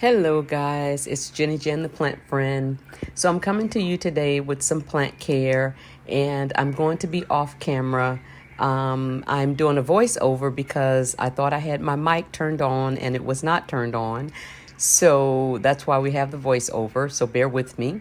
Hello guys, it's Jenny Jen the plant friend. So I'm coming to you today with some plant care, and I'm going to be off camera. I'm doing a voiceover because I thought I had my mic turned on and it was not turned on. So that's why we have the voiceover, so bear with me.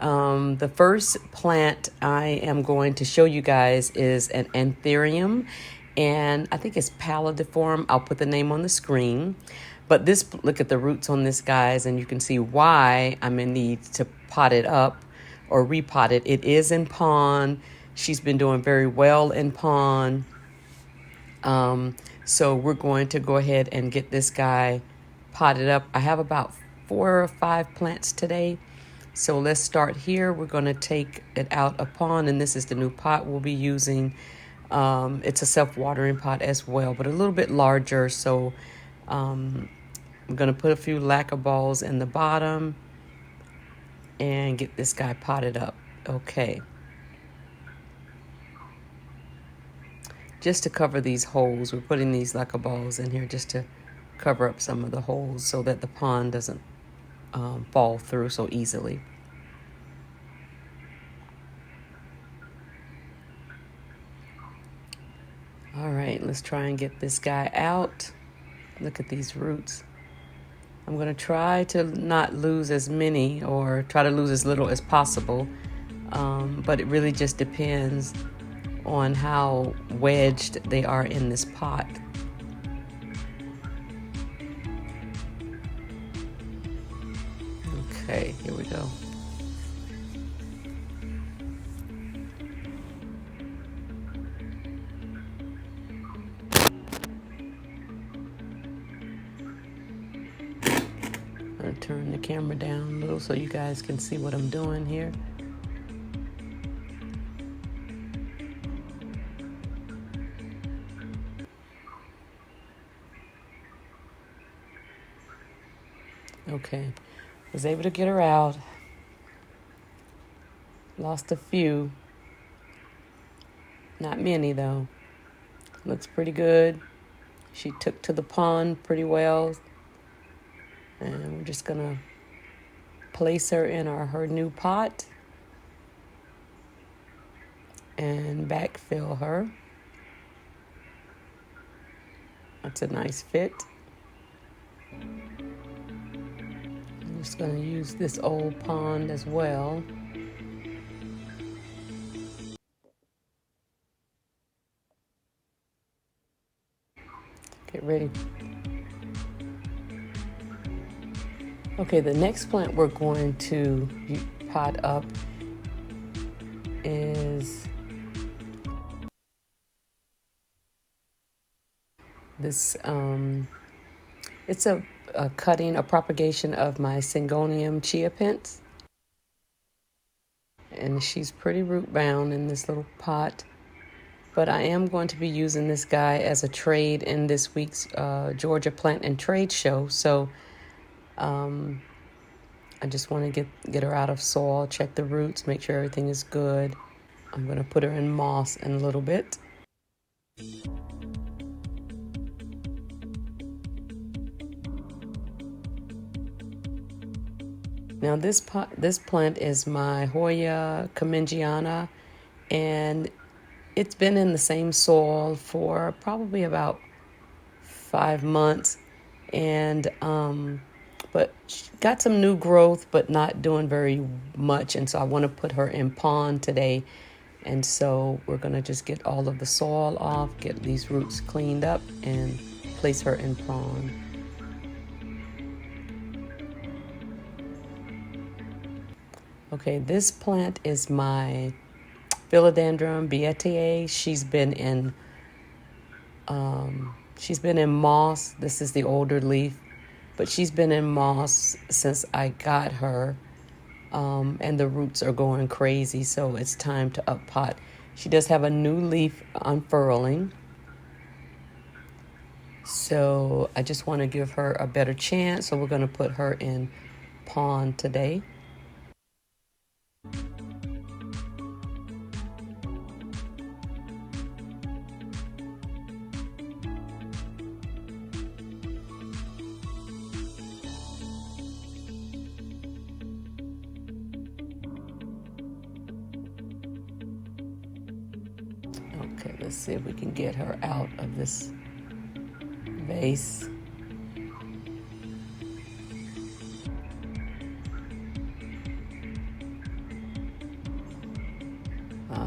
The first plant I am going to show you guys is an Anthurium, and I think it's Philodendron. I'll put the name on the screen. But look at the roots on this, guys, and you can see why I'm in need to pot it up or repot it. It is in pond. She's been doing very well in pond. So we're going to go ahead and get this guy potted up. I have about 4 or 5 plants today. So let's start here. We're going to take it out of pond, and this is the new pot we'll be using. It's a self-watering pot as well, but a little bit larger. So I'm going to put a few lacquer balls in the bottom and get this guy potted up. Okay. Just to cover these holes, we're putting these lacquer balls in here just to cover up some of the holes so that the pond doesn't fall through so easily. All right, let's try and get this guy out. Look at these roots. I'm going to try to not lose as many or try to lose as little as possible, but it really just depends on how wedged they are in this pot. Okay, here we go. I'm going to turn the camera down a little so you guys can see what I'm doing here. Okay, was able to get her out. Lost a few. Not many though. Looks pretty good. She took to the pond pretty well. And we're just gonna place her in her new pot and backfill her. That's a nice fit. I'm just gonna use this old pond as well. Get ready. Okay, the next plant we're going to pot up is this. It's a cutting, a propagation of my Syngonium chiapens. And she's pretty root bound in this little pot. But I am going to be using this guy as a trade in this week's Georgia Plant and Trade Show. So I just want to get her out of soil, check the roots, make sure everything is good. I'm going to put her in moss in a little bit. Now this plant is my Hoya Cumingiana, and it's been in the same soil for probably about 5 months, and but she got some new growth, but not doing very much, and so I want to put her in pond today. And so we're going to just get all of the soil off, get these roots cleaned up, and place her in pond. Okay, this plant is my Philodendron Billiteae. She's been in moss. This is the older leaf, but she's been in moss since I got her, and the roots are going crazy, so it's time to up pot. She does have a new leaf unfurling, so I just want to give her a better chance, so we're going to put her in pond today. Let's see if we can get her out of this vase.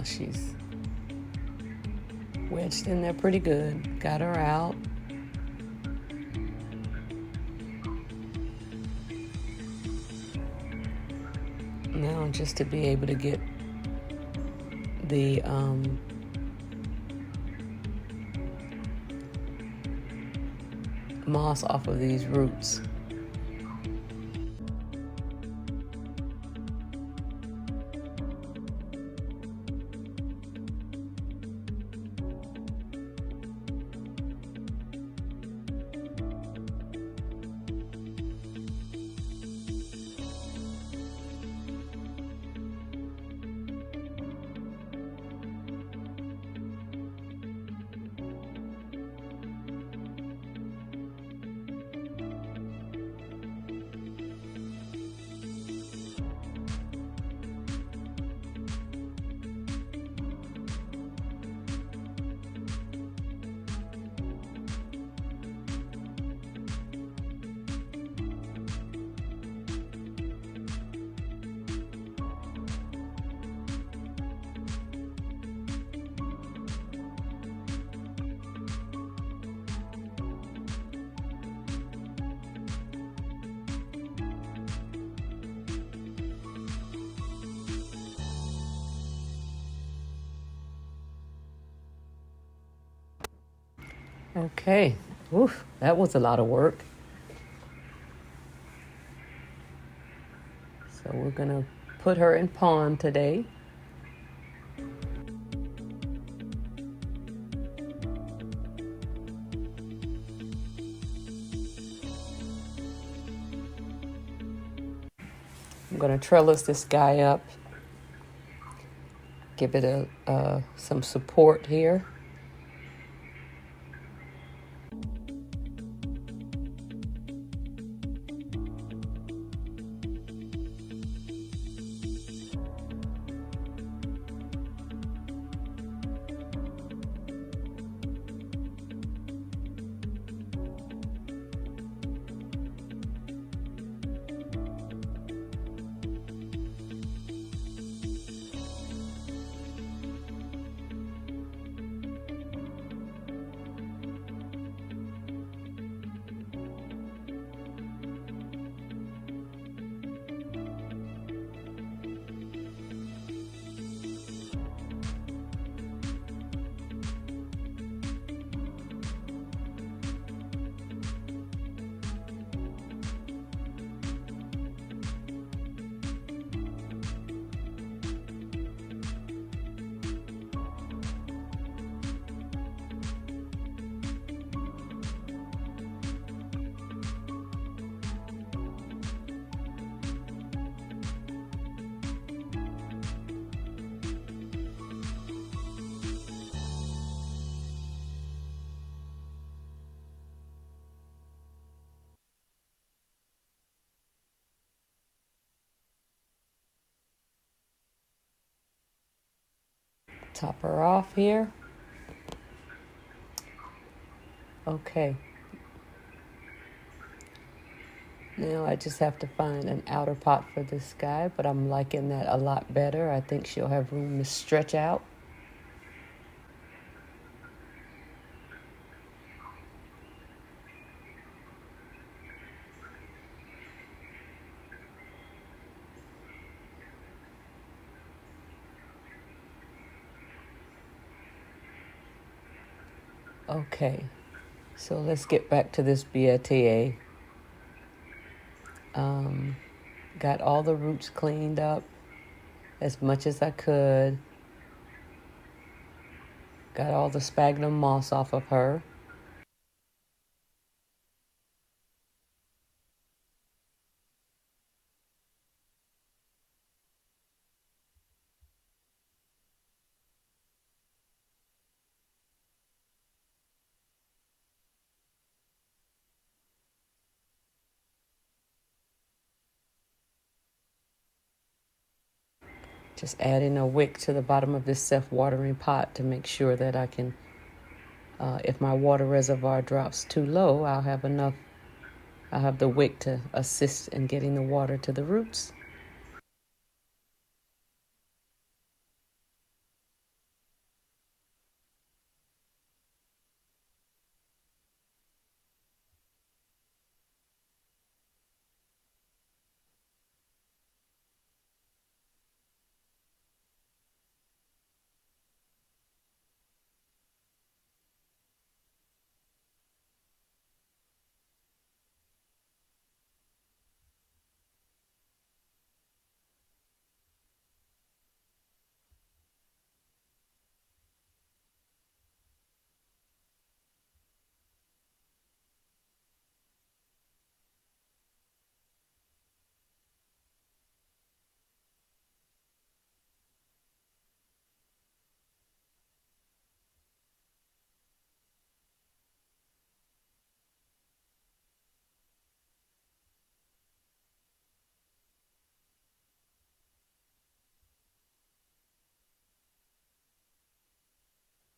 She's wedged in there pretty good. Got her out. Now just to be able to get the moss off of these roots. Okay, oof, that was a lot of work. So we're gonna put her in pond today. I'm gonna trellis this guy up, give it some support here. Top her off here. Okay. Now I just have to find an outer pot for this guy, but I'm liking that a lot better. I think she'll have room to stretch out. Okay, so let's get back to this Billiteae. Got all the roots cleaned up as much as I could. Got all the sphagnum moss off of her. Just adding a wick to the bottom of this self-watering pot to make sure that I can, if my water reservoir drops too low, I'll have the wick to assist in getting the water to the roots.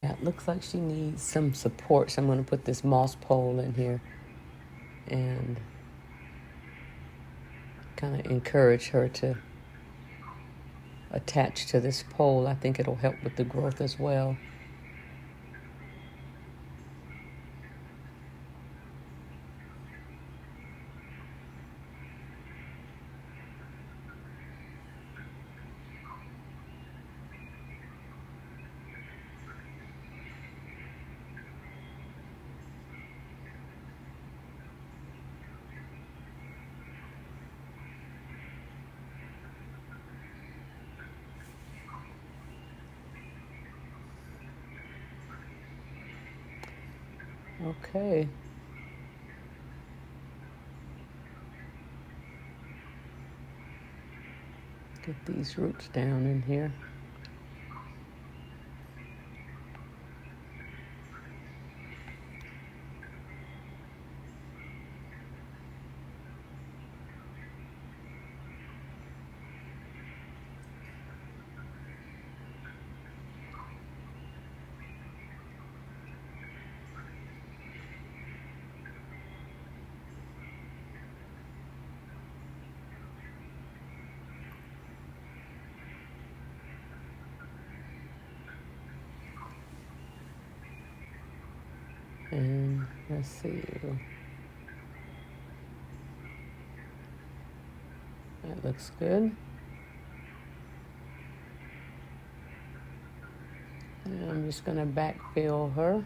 Yeah, it looks like she needs some support, so I'm going to put this moss pole in here and kind of encourage her to attach to this pole. I think it'll help with the growth as well. Okay. Get these roots down in here. And let's see. That looks good. And I'm just going to backfill her.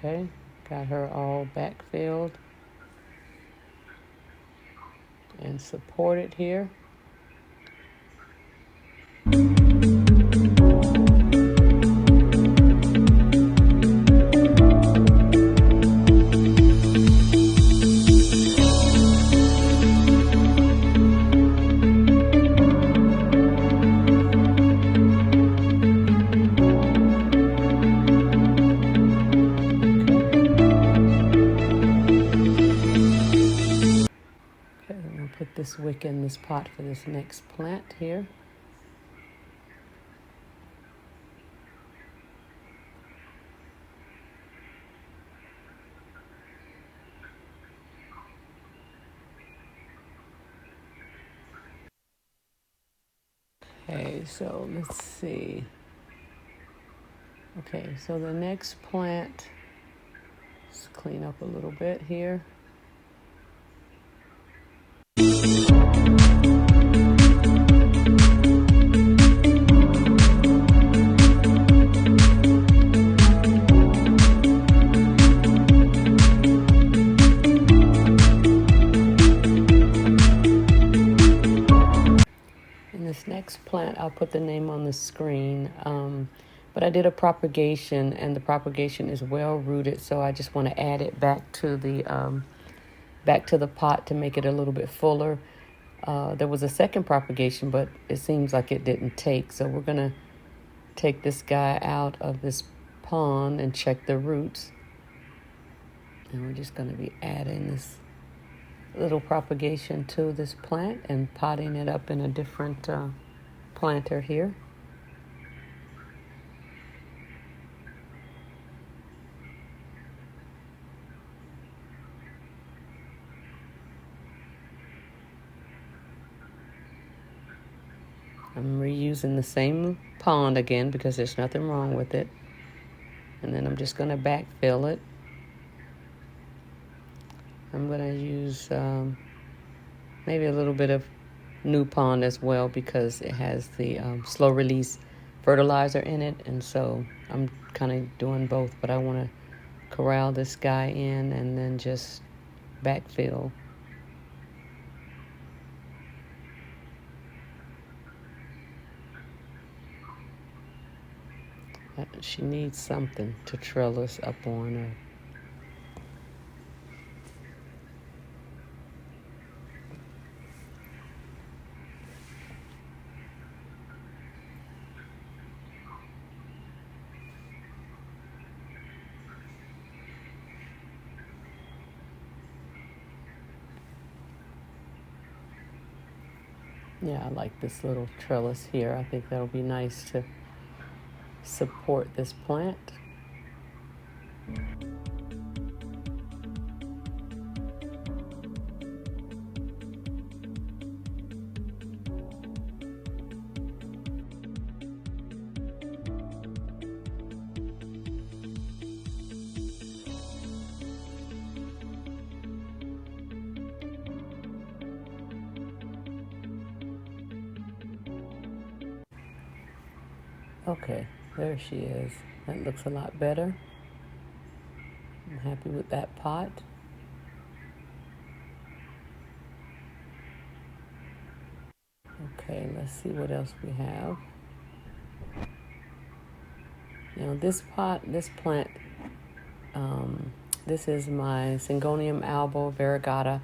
Okay, got her all backfilled and supported here. Put this wick in this pot for this next plant here. Okay, so let's see. Okay, so the next plant, let's clean up a little bit here. next plant, I'll put the name on the screen. But I did a propagation, and the propagation is well rooted, so I just want to add it back to the pot to make it a little bit fuller. There was a second propagation, but it seems like it didn't take. So we're gonna take this guy out of this pond and check the roots. And we're just gonna be adding this little propagation to this plant and potting it up in a different planter here. I'm reusing the same pond again because there's nothing wrong with it. And then I'm just going to backfill it. I'm going to use maybe a little bit of new pond as well because it has the slow release fertilizer in it. And so I'm kind of doing both, but I want to corral this guy in and then just backfill. She needs something to trellis up on her. Yeah, I like this little trellis here. I think that'll be nice to support this plant. Okay, there she is. That looks a lot better. I'm happy with that pot. Okay, let's see what else we have. Now this plant, this is my Syngonium Albo variegata.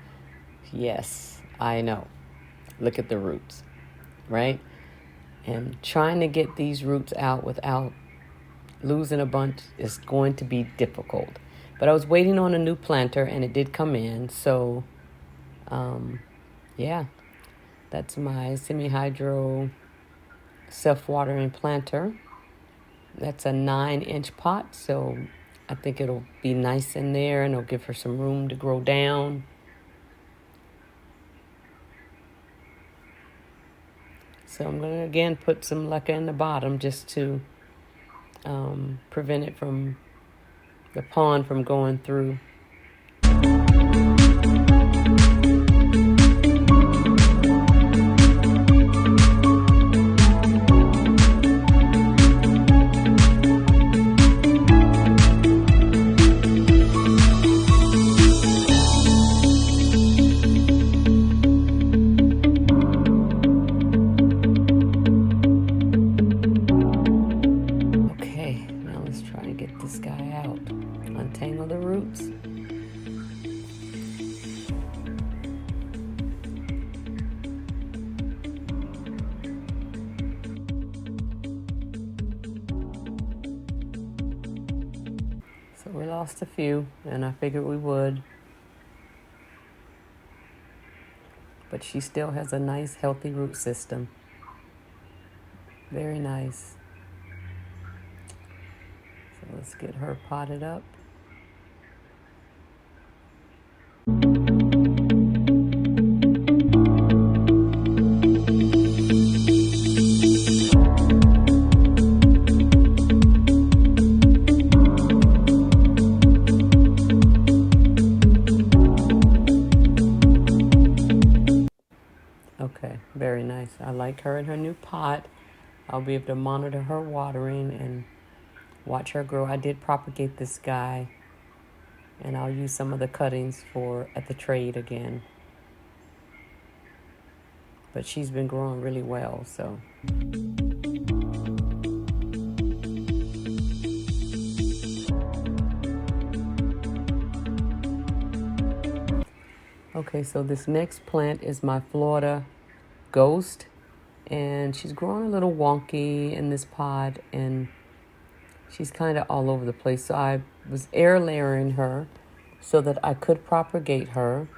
Yes, I know. Look at the roots, right? And trying to get these roots out without losing a bunch is going to be difficult. But I was waiting on a new planter and it did come in. So, yeah, that's my semi-hydro self-watering planter. That's a 9-inch pot. So I think it'll be nice in there and it'll give her some room to grow down. So I'm going to, again, put some leca in the bottom just to prevent it from, the pond from going through. This guy out. Untangle the roots. So we lost a few, and I figured we would. But she still has a nice, healthy root system. Very nice. Let's get her potted up. Okay, very nice. I like her in her new pot. I'll be able to monitor her watering and watch her grow. I did propagate this guy, and I'll use some of the cuttings at the trade again. but she's been growing really well. So okay, so this next plant is my Florida Ghost, and she's growing a little wonky in this pot, and she's kind of all over the place. So I was air layering her so that I could propagate her.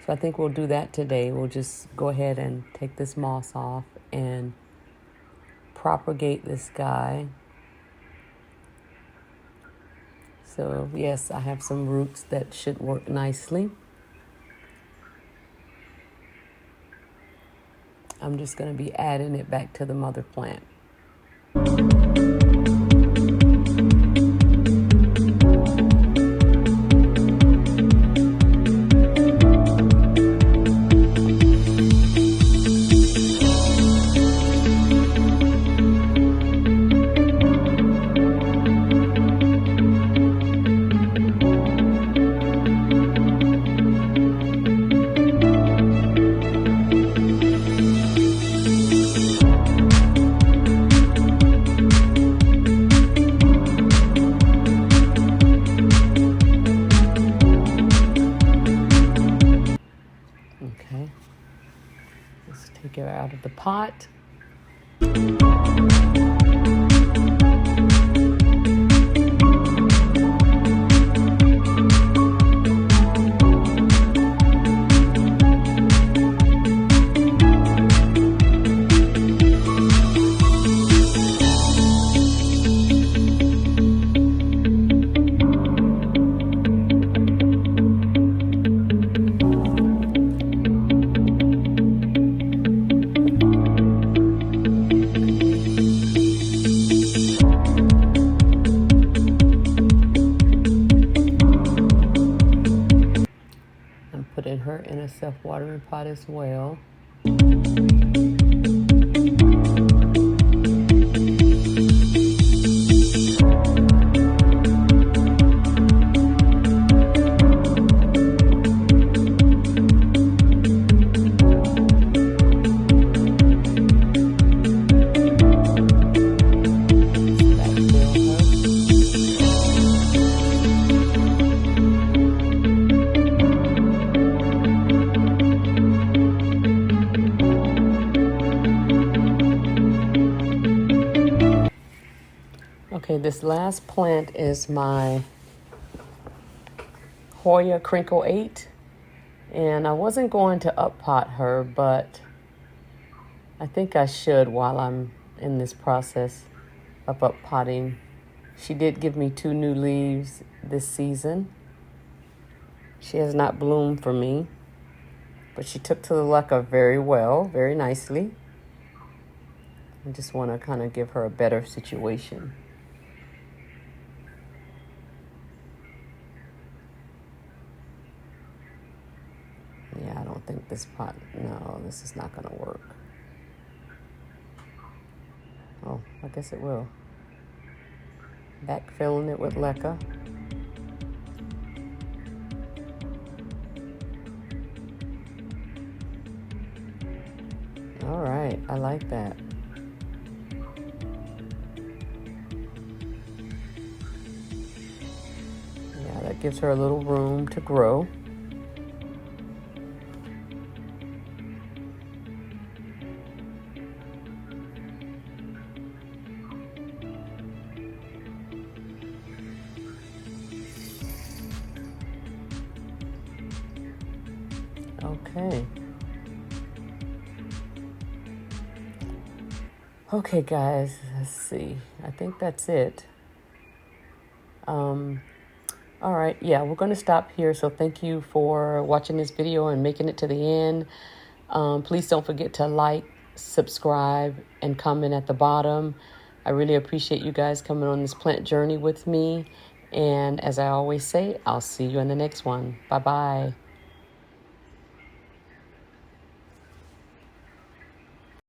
So I think we'll do that today. We'll just go ahead and take this moss off and propagate this guy. So yes, I have some roots that should work nicely. I'm just going to be adding it back to the mother plant. Okay, let's take it out of the pot. Putting her in a self-watering pot as well. Okay, this last plant is my Hoya Krinkle 8, and I wasn't going to up-pot her, but I think I should while I'm in this process of up-potting. She did give me 2 new leaves this season. She has not bloomed for me, but she took to the leca very well, very nicely. I just want to kind of give her a better situation. Yeah, I don't think this pot, no, this is not going to work. Oh, I guess it will. Backfilling it with leca. All right, I like that. Yeah, that gives her a little room to grow. Okay. Okay, guys, let's see. I think that's it. All right, yeah, we're going to stop here. So thank you for watching this video and making it to the end. Please don't forget to like, subscribe, and comment at the bottom. I really appreciate you guys coming on this plant journey with me. And as I always say, I'll see you in the next one. Bye-bye.